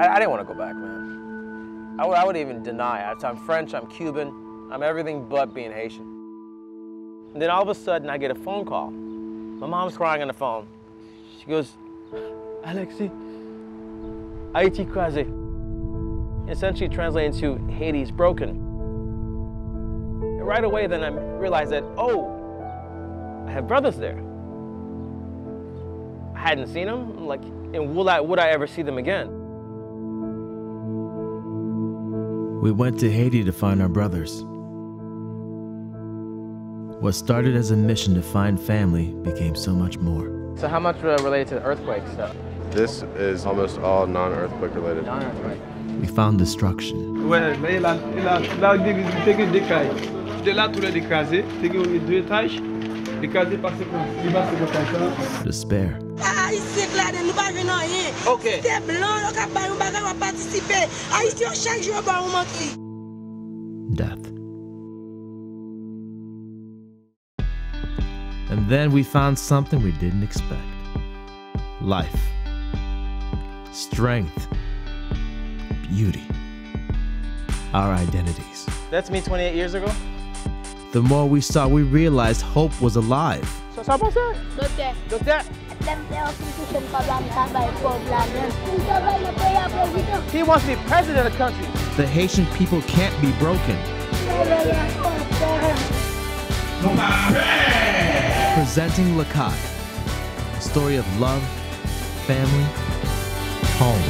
I didn't want to go back, man. I would even deny it. I'm French, I'm Cuban, I'm everything but being Haitian. And then all of a sudden, I get a phone call. My mom's crying on the phone. She goes, Alexis, Haiti crasé. Essentially translating to Haiti's broken. And right away, then I realized that, oh, I have brothers there. I hadn't seen them, like, and would I ever see them again? We went to Haiti to find our brothers. What started as a mission to find family became so much more. So how much related to the earthquake stuff? This is almost all non-earthquake related. Non-earthquake. We found destruction. Ouais, mais il a de là, tout est écrasé. Il y a 2 étages. Écrasé par ce point. Il va se recacher. Despair. Haïtien là, nous pas venir rien. OK. C'est blanc, on va pas va participer. Haïtien chaque jour ba on manque. Death. And then we found something we didn't expect. Life. Strength. Beauty. Our identities. That's me 28 years ago? The more we saw, we realized hope was alive. So ça passe? Docteur. He wants to be president of the country. The Haitian people can't be broken. Presenting Lakay, a story of love, family, home.